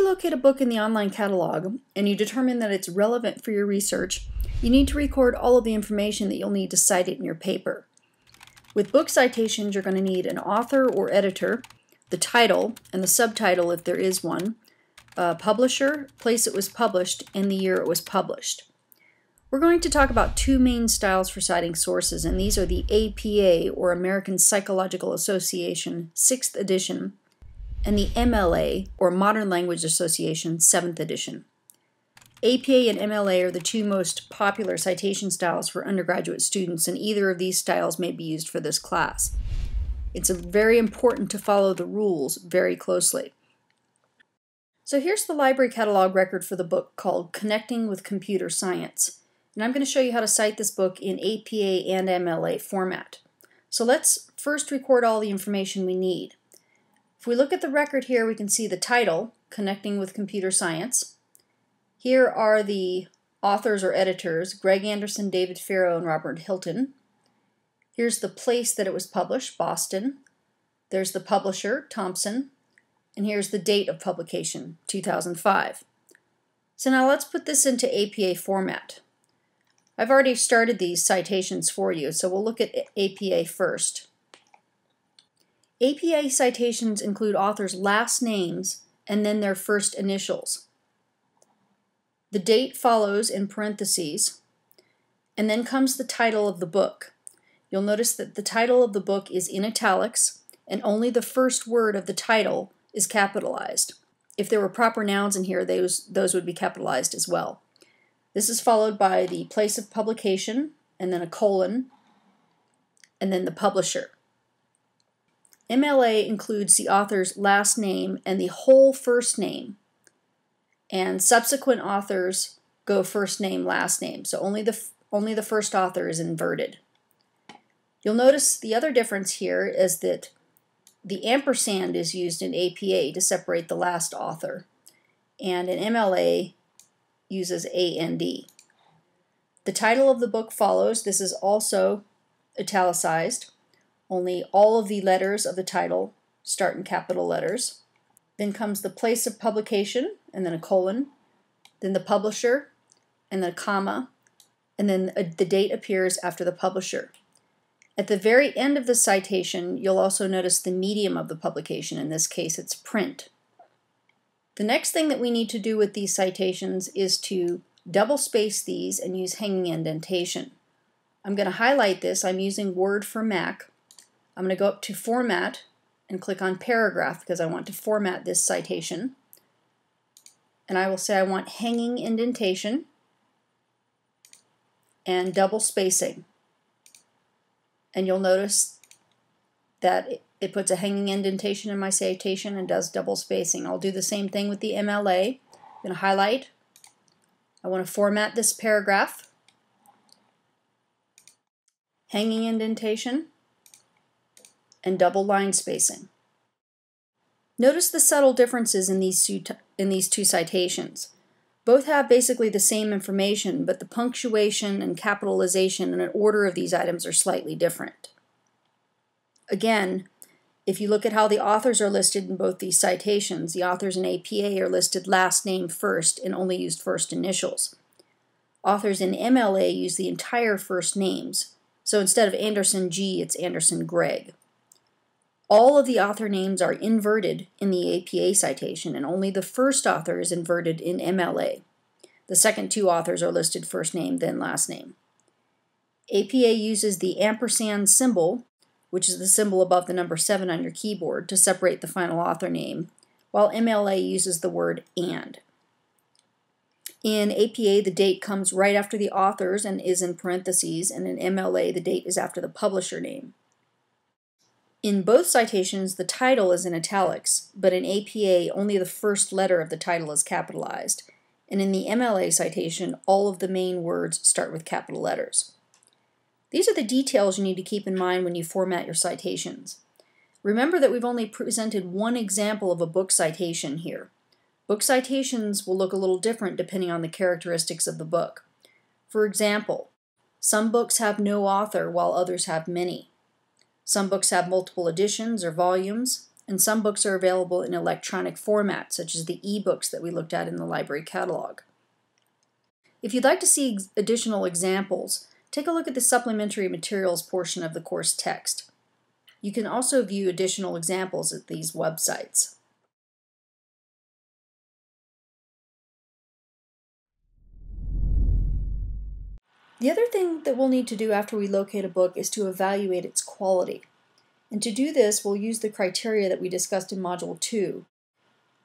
you locate a book in the online catalog and you determine that it's relevant for your research, you need to record all of the information that you'll need to cite it in your paper. With book citations, you're going to need an author or editor, the title and the subtitle if there is one, publisher, place it was published, and the year it was published. We're going to talk about two main styles for citing sources, and these are the APA, or American Psychological Association, 6th edition, and the MLA, or Modern Language Association, 7th edition. APA and MLA are the two most popular citation styles for undergraduate students, and either of these styles may be used for this class. It's very important to follow the rules very closely. So here's the library catalog record for the book called Connecting with Computer Science. And I'm going to show you how to cite this book in APA and MLA format. So let's first record all the information we need. If we look at the record here, we can see the title, Connecting with Computer Science. Here are the authors or editors, Greg Anderson, David Farrow, and Robert Hilton. Here's the place that it was published, Boston. There's the publisher, Thompson. And here's the date of publication, 2005. So now let's put this into APA format. I've already started these citations for you, so we'll look at APA first. APA citations include authors' last names and then their first initials. The date follows in parentheses, and then comes the title of the book. You'll notice that the title of the book is in italics, and only the first word of the title is capitalized. If there were proper nouns in here, those would be capitalized as well. This is followed by the place of publication, and then a colon, and then the publisher. MLA includes the author's last name and the whole first name, and subsequent authors go first name, last name, so only the first author is inverted. You'll notice the other difference here is that the ampersand is used in APA to separate the last author, and in MLA uses AND. The title of the book follows. This is also italicized, only all of the letters of the title start in capital letters. Then comes the place of publication, and then a colon, then the publisher, and then a comma, and then the date appears after the publisher. At the very end of the citation, you'll also notice the medium of the publication. In this case, it's print. The next thing that we need to do with these citations is to double space these and use hanging indentation. I'm going to highlight this. I'm using Word for Mac. I'm going to go up to Format and click on Paragraph because I want to format this citation. And I will say I want hanging indentation and double spacing. And you'll notice that it puts a hanging indentation in my citation and does double spacing. I'll do the same thing with the MLA. I'm going to highlight. I want to format this paragraph. Hanging indentation and double line spacing. Notice the subtle differences in these two citations. Both have basically the same information, but the punctuation and capitalization and an order of these items are slightly different. Again, if you look at how the authors are listed in both these citations, the authors in APA are listed last name first and only used first initials. Authors in MLA use the entire first names, so instead of Anderson G, it's Anderson Greg. All of the author names are inverted in the APA citation, and only the first author is inverted in MLA. The second two authors are listed first name, then last name. APA uses the ampersand symbol, which is the symbol above the number 7 on your keyboard, to separate the final author name, while MLA uses the word AND. In APA, the date comes right after the authors and is in parentheses, and in MLA, the date is after the publisher name. In both citations, the title is in italics, but in APA, only the first letter of the title is capitalized, and in the MLA citation, all of the main words start with capital letters. These are the details you need to keep in mind when you format your citations. Remember that we've only presented one example of a book citation here. Book citations will look a little different depending on the characteristics of the book. For example, some books have no author while others have many. Some books have multiple editions or volumes, and some books are available in electronic format, such as the e-books that we looked at in the library catalog. If you'd like to see additional examples, take a look at the supplementary materials portion of the course text. You can also view additional examples at these websites. The other thing that we'll need to do after we locate a book is to evaluate its quality. And to do this, we'll use the criteria that we discussed in Module 2: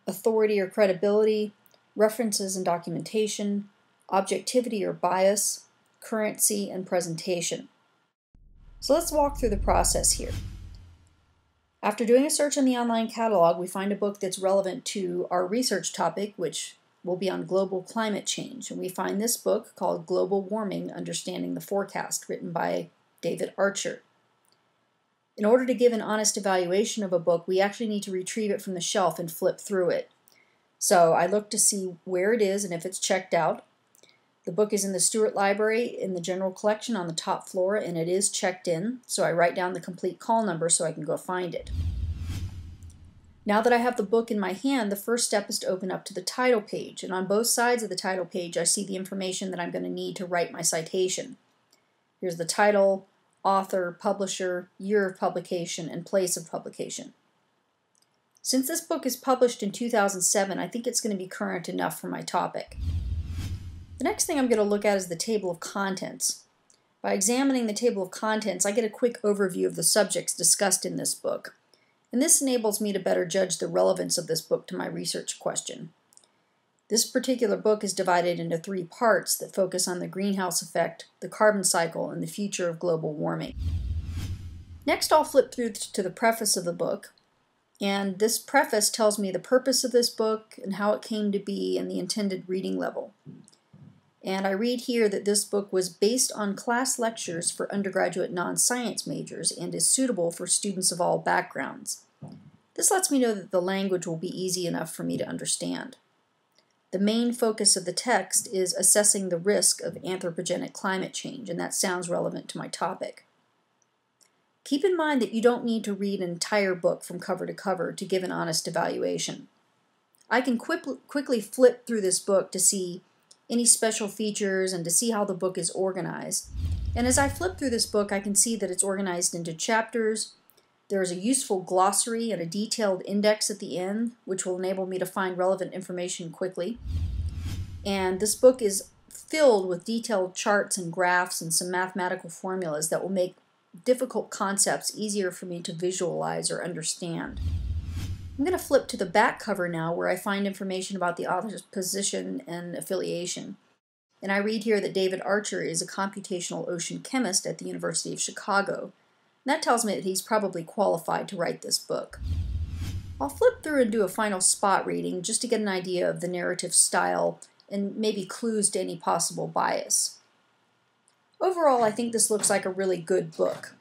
authority or credibility, references and documentation, objectivity or bias, currency, and presentation. So let's walk through the process here. After doing a search in the online catalog, we find a book that's relevant to our research topic, which will be on global climate change. And we find this book called Global Warming: Understanding the Forecast, written by David Archer. In order to give an honest evaluation of a book, we actually need to retrieve it from the shelf and flip through it. So I look to see where it is and if it's checked out. The book is in the Stewart Library in the general collection on the top floor, and it is checked in, so I write down the complete call number so I can go find it. Now that I have the book in my hand, the first step is to open up to the title page, and on both sides of the title page I see the information that I'm going to need to write my citation. Here's the title, author, publisher, year of publication, and place of publication. Since this book is published in 2007, I think it's going to be current enough for my topic. The next thing I'm going to look at is the table of contents. By examining the table of contents, I get a quick overview of the subjects discussed in this book, and this enables me to better judge the relevance of this book to my research question. This particular book is divided into 3 parts that focus on the greenhouse effect, the carbon cycle, and the future of global warming. Next, I'll flip through to the preface of the book, and this preface tells me the purpose of this book and how it came to be and the intended reading level. And I read here that this book was based on class lectures for undergraduate non-science majors and is suitable for students of all backgrounds. This lets me know that the language will be easy enough for me to understand. The main focus of the text is assessing the risk of anthropogenic climate change, and that sounds relevant to my topic. Keep in mind that you don't need to read an entire book from cover to cover to give an honest evaluation. I can quickly flip through this book to see any special features and to see how the book is organized. And as I flip through this book, I can see that it's organized into chapters. There is a useful glossary and a detailed index at the end, which will enable me to find relevant information quickly. And this book is filled with detailed charts and graphs and some mathematical formulas that will make difficult concepts easier for me to visualize or understand. I'm going to flip to the back cover now, where I find information about the author's position and affiliation. And I read here that David Archer is a computational ocean chemist at the University of Chicago. That tells me that he's probably qualified to write this book. I'll flip through and do a final spot reading just to get an idea of the narrative style and maybe clues to any possible bias. Overall, I think this looks like a really good book.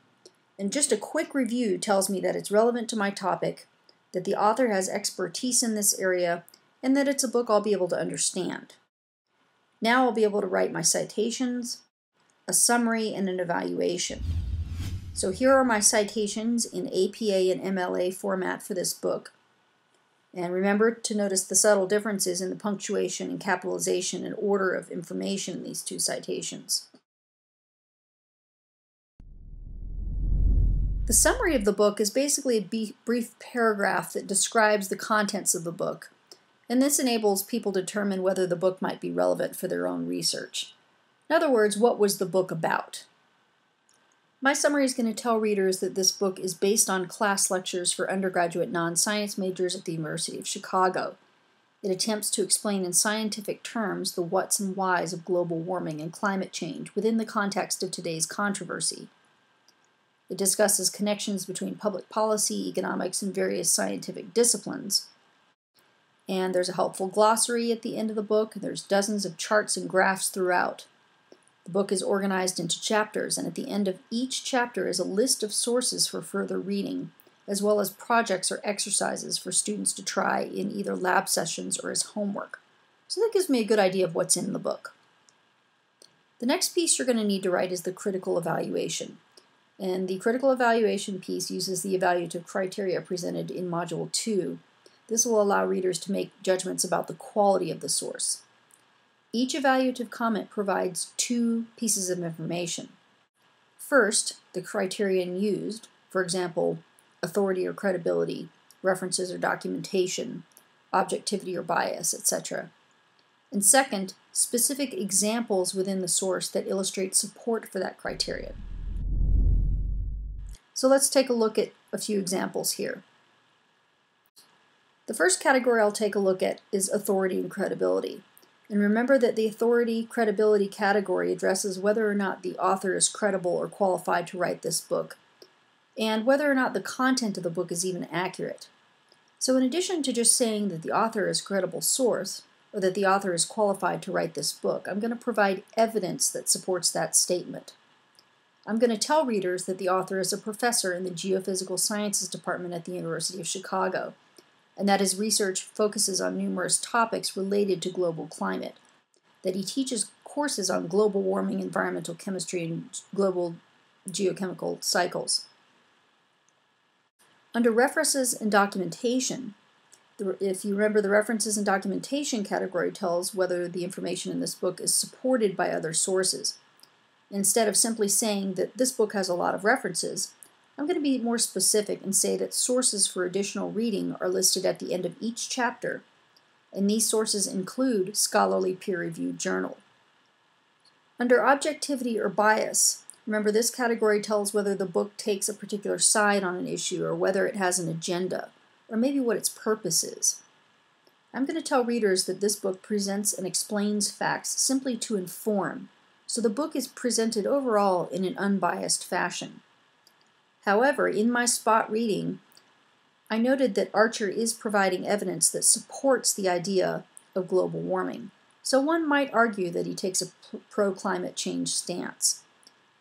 And just a quick review tells me that it's relevant to my topic, that the author has expertise in this area, and that it's a book I'll be able to understand. Now I'll be able to write my citations, a summary, and an evaluation. So here are my citations in APA and MLA format for this book. And remember to notice the subtle differences in the punctuation and capitalization and order of information in these 2 citations. The summary of the book is basically a brief paragraph that describes the contents of the book, and this enables people to determine whether the book might be relevant for their own research. In other words, what was the book about? My summary is going to tell readers that this book is based on class lectures for undergraduate non-science majors at the University of Chicago. It attempts to explain in scientific terms the whats and whys of global warming and climate change within the context of today's controversy. It discusses connections between public policy, economics, and various scientific disciplines. And there's a helpful glossary at the end of the book, and there's dozens of charts and graphs throughout. The book is organized into chapters, and at the end of each chapter is a list of sources for further reading, as well as projects or exercises for students to try in either lab sessions or as homework. So that gives me a good idea of what's in the book. The next piece you're going to need to write is the critical evaluation. And the critical evaluation piece uses the evaluative criteria presented in Module 2. This will allow readers to make judgments about the quality of the source. Each evaluative comment provides two pieces of information. First, the criterion used, for example, authority or credibility, references or documentation, objectivity or bias, etc. And second, specific examples within the source that illustrate support for that criterion. So let's take a look at a few examples here. The first category I'll take a look at is authority and credibility. And remember that the authority-credibility category addresses whether or not the author is credible or qualified to write this book, and whether or not the content of the book is even accurate. So in addition to just saying that the author is a credible source, or that the author is qualified to write this book, I'm going to provide evidence that supports that statement. I'm going to tell readers that the author is a professor in the Geophysical Sciences Department at the University of Chicago, and that his research focuses on numerous topics related to global climate, that he teaches courses on global warming, environmental chemistry, and global geochemical cycles. Under references and documentation, if you remember, the references and documentation category tells whether the information in this book is supported by other sources. Instead of simply saying that this book has a lot of references, I'm going to be more specific and say that sources for additional reading are listed at the end of each chapter, and these sources include scholarly peer-reviewed journal. Under objectivity or bias, remember this category tells whether the book takes a particular side on an issue or whether it has an agenda, or maybe what its purpose is. I'm going to tell readers that this book presents and explains facts simply to inform, so the book is presented overall in an unbiased fashion. However, in my spot reading, I noted that Archer is providing evidence that supports the idea of global warming, so one might argue that he takes a pro-climate change stance.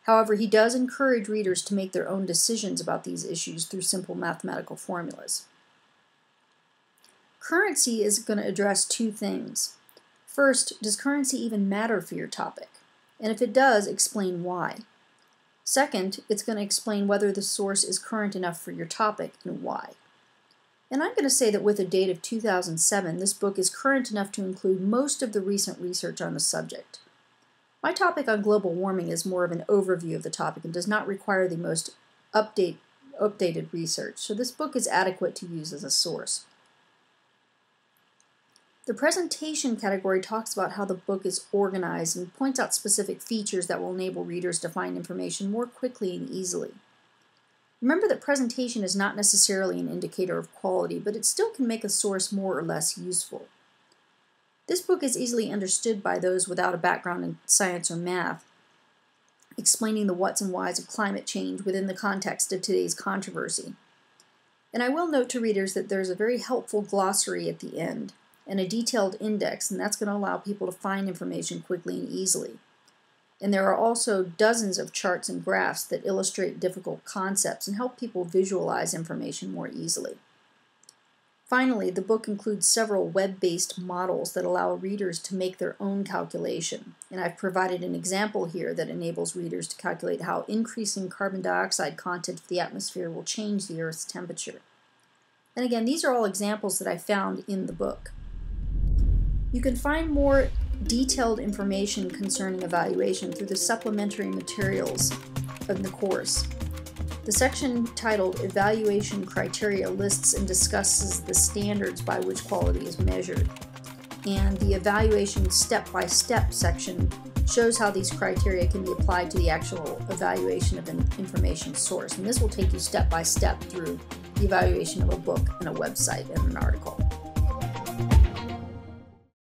However, he does encourage readers to make their own decisions about these issues through simple mathematical formulas. Currency is going to address two things. First, does currency even matter for your topic? And if it does, explain why. Second, it's going to explain whether the source is current enough for your topic and why. And I'm going to say that with a date of 2007, this book is current enough to include most of the recent research on the subject. My topic on global warming is more of an overview of the topic and does not require the most updated research, so this book is adequate to use as a source. The presentation category talks about how the book is organized and points out specific features that will enable readers to find information more quickly and easily. Remember that presentation is not necessarily an indicator of quality, but it still can make a source more or less useful. This book is easily understood by those without a background in science or math, explaining the whats and whys of climate change within the context of today's controversy. And I will note to readers that there's a very helpful glossary at the end and a detailed index, and that's going to allow people to find information quickly and easily. And there are also dozens of charts and graphs that illustrate difficult concepts and help people visualize information more easily. Finally, the book includes several web-based models that allow readers to make their own calculation, and I've provided an example here that enables readers to calculate how increasing carbon dioxide content of the atmosphere will change the Earth's temperature. And again, these are all examples that I found in the book. You can find more detailed information concerning evaluation through the supplementary materials of the course. The section titled Evaluation Criteria lists and discusses the standards by which quality is measured. And the Evaluation Step-by-Step section shows how these criteria can be applied to the actual evaluation of an information source. And this will take you step by step through the evaluation of a book and a website and an article.